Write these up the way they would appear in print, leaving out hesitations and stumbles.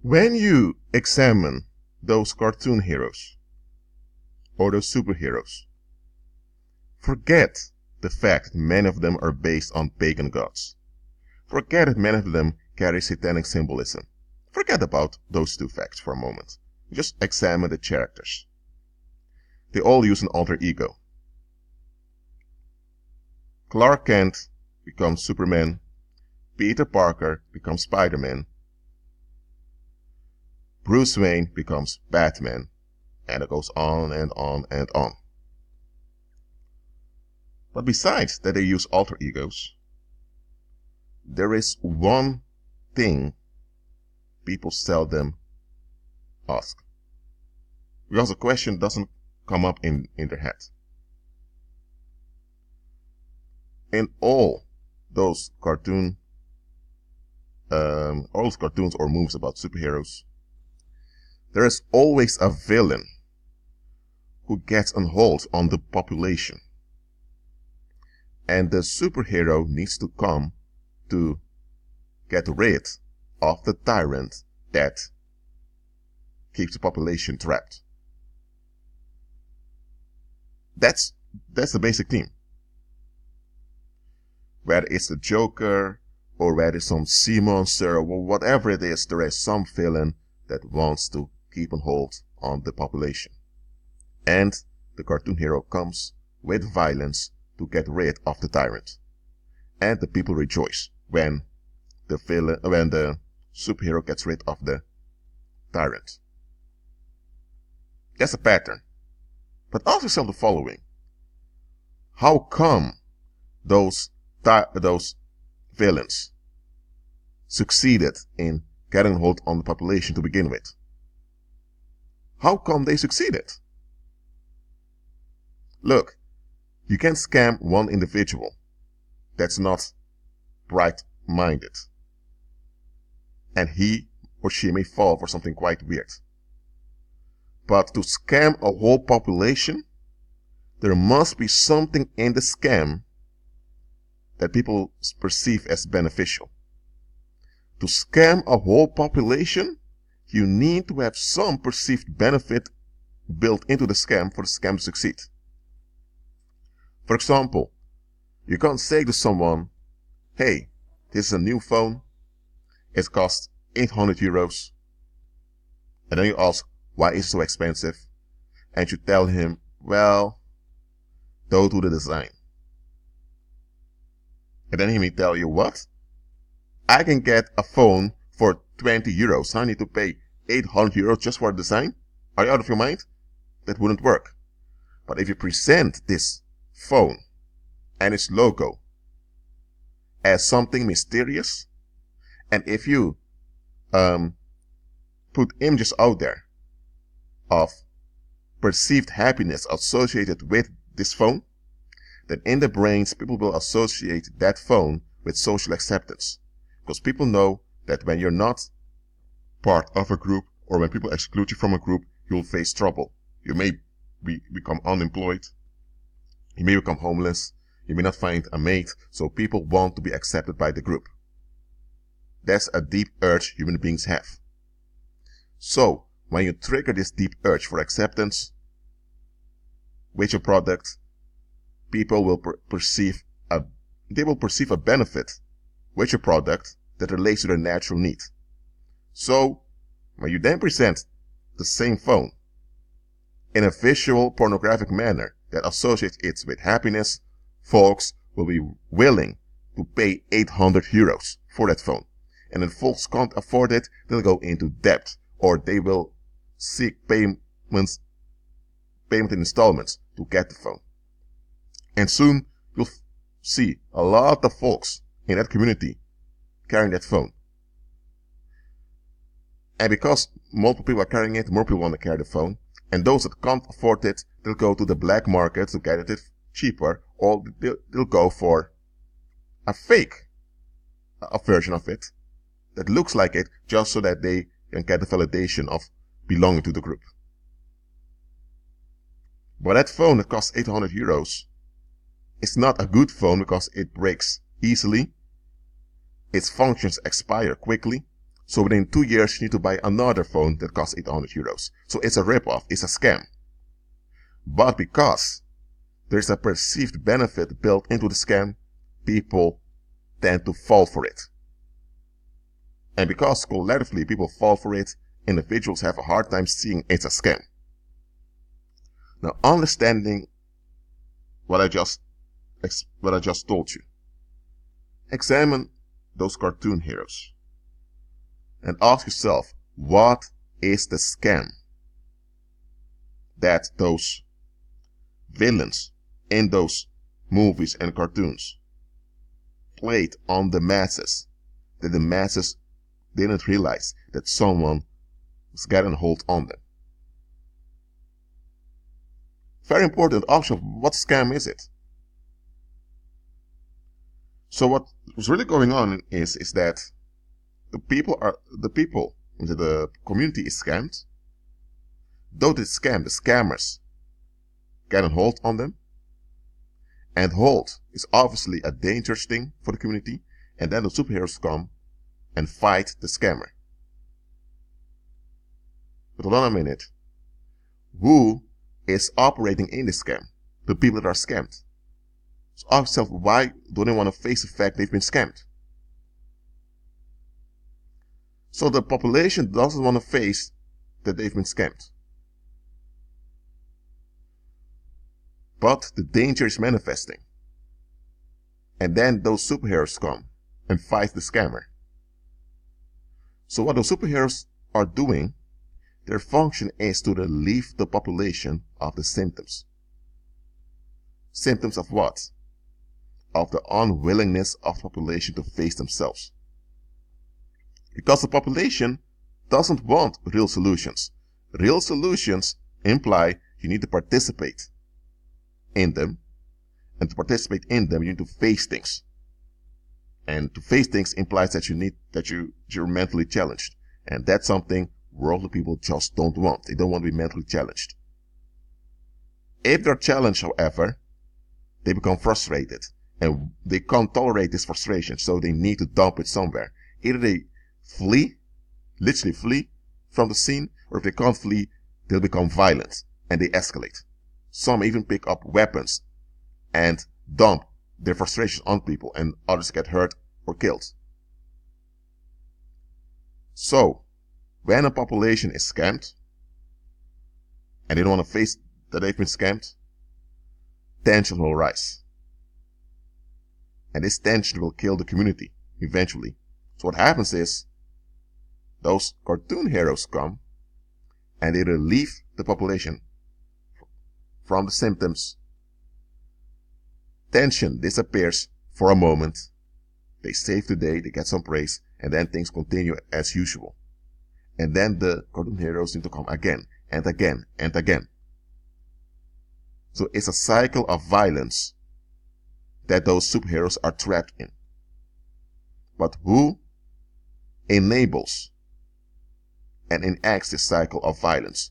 When you examine those cartoon heroes or those superheroes, forget the fact that many of them are based on pagan gods. Forget that many of them carry satanic symbolism. Forget about those two facts for a moment. Just examine the characters. They all use an alter ego. Clark Kent becomes Superman. Peter Parker becomes Spider-Man. Bruce Wayne becomes Batman. And it goes on and on and on. But besides that they use alter egos, there is one thing people seldom ask. Because the question doesn't come up in their head. In all those cartoons or movies about superheroes, there is always a villain who gets a hold on the population. And the superhero needs to come to get rid of the tyrant that keeps the population trapped. That's the basic theme. Whether it's the Joker, or whether it's some sea monster, or whatever it is, there is some villain that wants to keep a hold on the population. And the cartoon hero comes with violence to get rid of the tyrant. And the people rejoice when the superhero gets rid of the tyrant. That's a pattern. But ask yourself the following. How come those villains succeeded in getting a hold on the population to begin with? How come they succeeded? Look, you can scam one individual that's not bright-minded, and he or she may fall for something quite weird. But to scam a whole population, there must be something in the scam that people perceive as beneficial. To scam a whole population, you need to have some perceived benefit built into the scam for the scam to succeed. For example, you can't say to someone, hey, this is a new phone, it costs 800 euros. And then you ask, why is it so expensive? And you tell him, well, don't do the design. And then he may tell you, what? I can get a phone for 20 euros. I need to pay 800 euros just for a design? Are you out of your mind? That wouldn't work. But if you present this phone and its logo as something mysterious, and if you put images out there of perceived happiness associated with this phone, then in the brains people will associate that phone with social acceptance. Because people know that when you're not part of a group, or when people exclude you from a group, you'll face trouble. You may become unemployed, you may become homeless, you may not find a mate, so people want to be accepted by the group. That's a deep urge human beings have. So, when you trigger this deep urge for acceptance with your product, people will perceive a benefit with your product that relates to their natural need. So, when you then present the same phone in a visual pornographic manner that associates it with happiness, folks will be willing to pay 800 euros for that phone. And if folks can't afford it, they'll go into debt, or they will seek payment in installments to get the phone. And soon you'll see a lot of folks in that community carrying that phone. And because multiple people are carrying it, more people want to carry the phone. And those that can't afford it, they'll go to the black market to get it cheaper, or they'll go for a fake version of it that looks like it, just so that they can get the validation of belonging to the group. But that phone that costs 800 euros is not a good phone because it breaks easily, its functions expire quickly, So within 2 years, you need to buy another phone that costs 800 euros. So it's a ripoff. It's a scam. But because there's a perceived benefit built into the scam, people tend to fall for it. And because collectively people fall for it, individuals have a hard time seeing it's a scam. Now, understanding what I just told you, examine those cartoon heroes and ask yourself, what is the scam that those villains in those movies and cartoons played on the masses, that the masses didn't realize that someone was getting a hold on them? Very important also, what scam is it? So what's really going on is that the community is scammed. Though the scammers get a hold on them. And hold is obviously a dangerous thing for the community. And then the superheroes come and fight the scammer. But hold on a minute. Who is operating in the scam? The people that are scammed. So ask yourself, why don't they want to face the fact they've been scammed? So the population doesn't want to face that they've been scammed. But the danger is manifesting. And then those superheroes come and fight the scammer. So what those superheroes are doing, their function is to relieve the population of the symptoms. Symptoms of what? Of the unwillingness of the population to face themselves. Because the population doesn't want real solutions. Real solutions imply you need to participate in them. And to participate in them, you need to face things. And to face things implies that you're mentally challenged. And that's something worldly people just don't want. They don't want to be mentally challenged. If they're challenged, however, they become frustrated. And they can't tolerate this frustration, so they need to dump it somewhere. Either they flee, literally flee from the scene, or if they can't flee, they'll become violent and they escalate. Some even pick up weapons and dump their frustration on people, and others get hurt or killed. So, when a population is scammed, and they don't want to face that they've been scammed, tension will rise. And this tension will kill the community, eventually. So what happens is, those cartoon heroes come, and they relieve the population from the symptoms. Tension disappears for a moment. They save the day, they get some praise, and then things continue as usual. And then the cartoon heroes need to come again, and again, and again. So it's a cycle of violence that those superheroes are trapped in. But who enables and enacts this cycle of violence?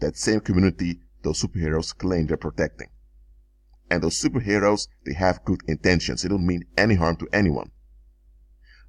That same community those superheroes claim they're protecting. And those superheroes, they have good intentions. They don't mean any harm to anyone.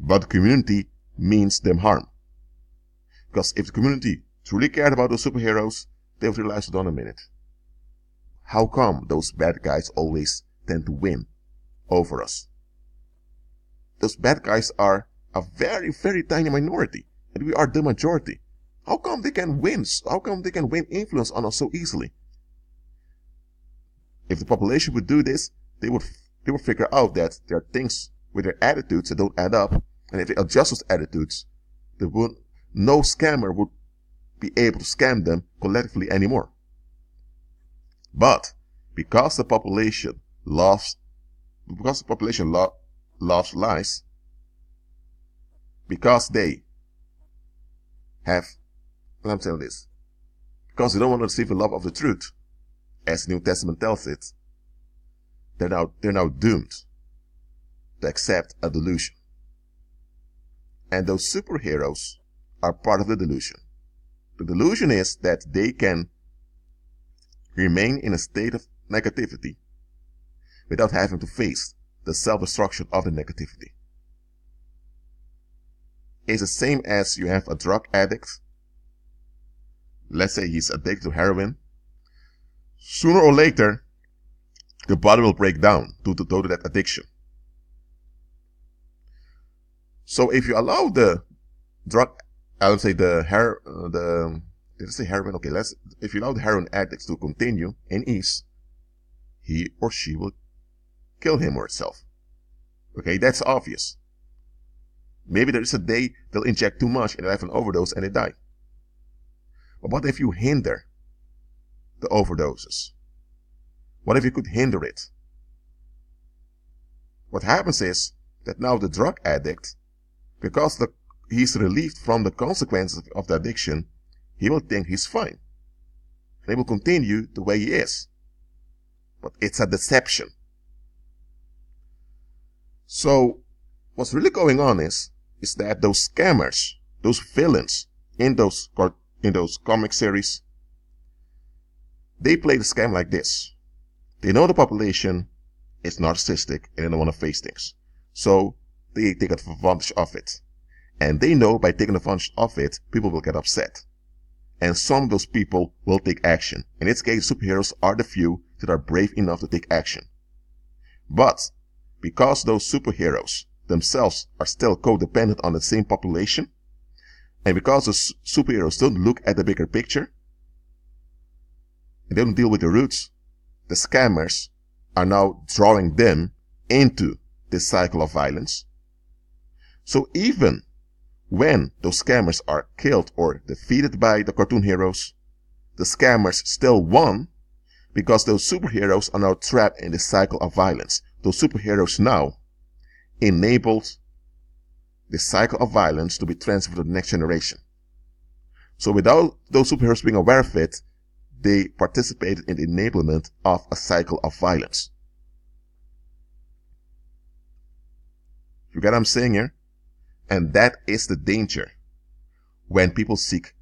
But the community means them harm. Because if the community truly cared about those superheroes, they would realize, hold on a minute. How come those bad guys always tend to win over us? Those bad guys are a very, very tiny minority, and we are the majority. How come they can win? How come they can win influence on us so easily? If the population would do this, they would figure out that there are things with their attitudes that don't add up, and if they adjust those attitudes, no scammer would be able to scam them collectively anymore. But because the population loves lies, because they have, I'm saying this, because they don't want to receive the love of the truth, as the New Testament tells it, they're now doomed to accept a delusion. And those superheroes are part of the delusion. The delusion is that they can remain in a state of negativity without having to face the self-destruction of the negativity. is the same as you have a drug addict. Let's say he's addicted to heroin. Sooner or later, the body will break down due to that addiction. So if you allow the drug, I would say let's say heroin. Okay, if you allow the heroin addicts to continue in ease, he or she will kill him or herself. Okay, that's obvious. Maybe there is a day they'll inject too much and they'll have an overdose and they die. But what if you hinder the overdoses? What if you could hinder it? What happens is that now the drug addict, because he's relieved from the consequences of the addiction, he will think he's fine. And he will continue the way he is. But it's a deception. So what's really going on is that those scammers, those villains in those comic series, they play the scam like this. They know the population is narcissistic and they don't want to face things. So they take advantage of it. And they know by taking advantage of it, people will get upset. And some of those people will take action. In this case, superheroes are the few that are brave enough to take action. But because those superheroes themselves are still codependent on the same population, and because the superheroes don't look at the bigger picture, and they don't deal with the roots, the scammers are now drawing them into this cycle of violence. So even when those scammers are killed or defeated by the cartoon heroes, the scammers still won because those superheroes are now trapped in this cycle of violence. Those superheroes now enabled the cycle of violence to be transferred to the next generation. So without those superheroes being aware of it, they participated in the enablement of a cycle of violence. You get what I'm saying here? And that is the danger when people seek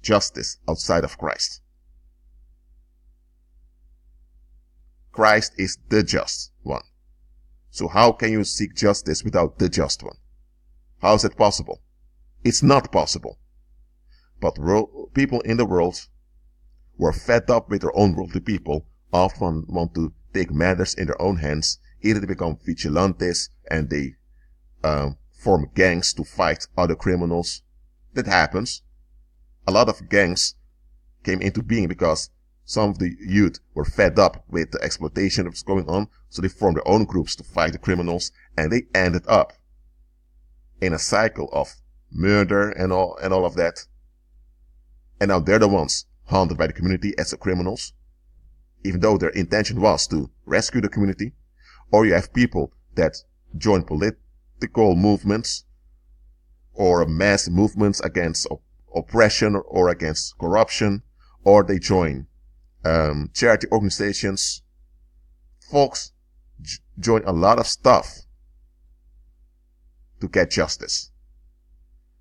justice outside of Christ. Christ is the just one. So how can you seek justice without the just one? How is it possible? It's not possible. But people in the world who are fed up with their own worldly people often want to take matters in their own hands. Either they become vigilantes and they form gangs to fight other criminals. That happens. A lot of gangs came into being because some of the youth were fed up with the exploitation that was going on, so they formed their own groups to fight the criminals, and they ended up in a cycle of murder and all of that. And now they're the ones haunted by the community as the criminals, even though their intention was to rescue the community. Or you have people that join political movements or mass movements against oppression or against corruption, or they join charity organizations. Folks join a lot of stuff to get justice.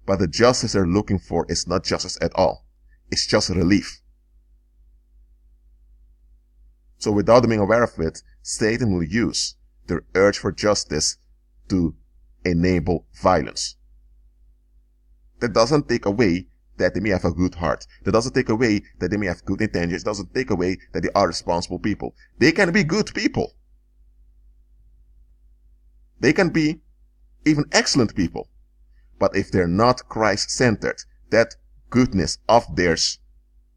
But the justice they're looking for is not justice at all. It's just relief. So without them being aware of it, Satan will use their urge for justice to enable violence. That doesn't take away that they may have a good heart. That doesn't take away that they may have good intentions. It doesn't take away that they are responsible people. They can be good people. They can be even excellent people. But if they're not Christ-centered, that goodness of theirs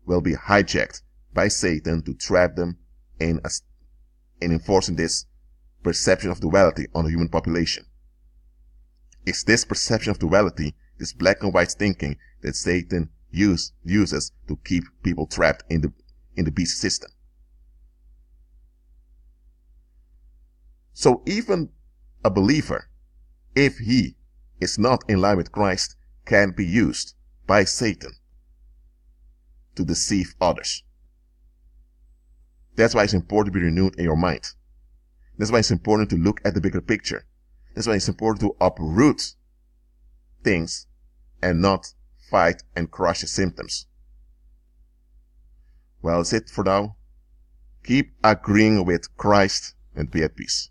will be hijacked by Satan to trap them in enforcing this perception of duality on the human population. It's this perception of duality, this black and white thinking, that Satan uses to keep people trapped in the beast system. So even a believer, if he is not in line with Christ, can be used by Satan to deceive others. That's why it's important to be renewed in your mind. That's why it's important to look at the bigger picture. That's why it's important to uproot things and not fight and crush the symptoms. Well, that's it for now. Keep agreeing with Christ and be at peace.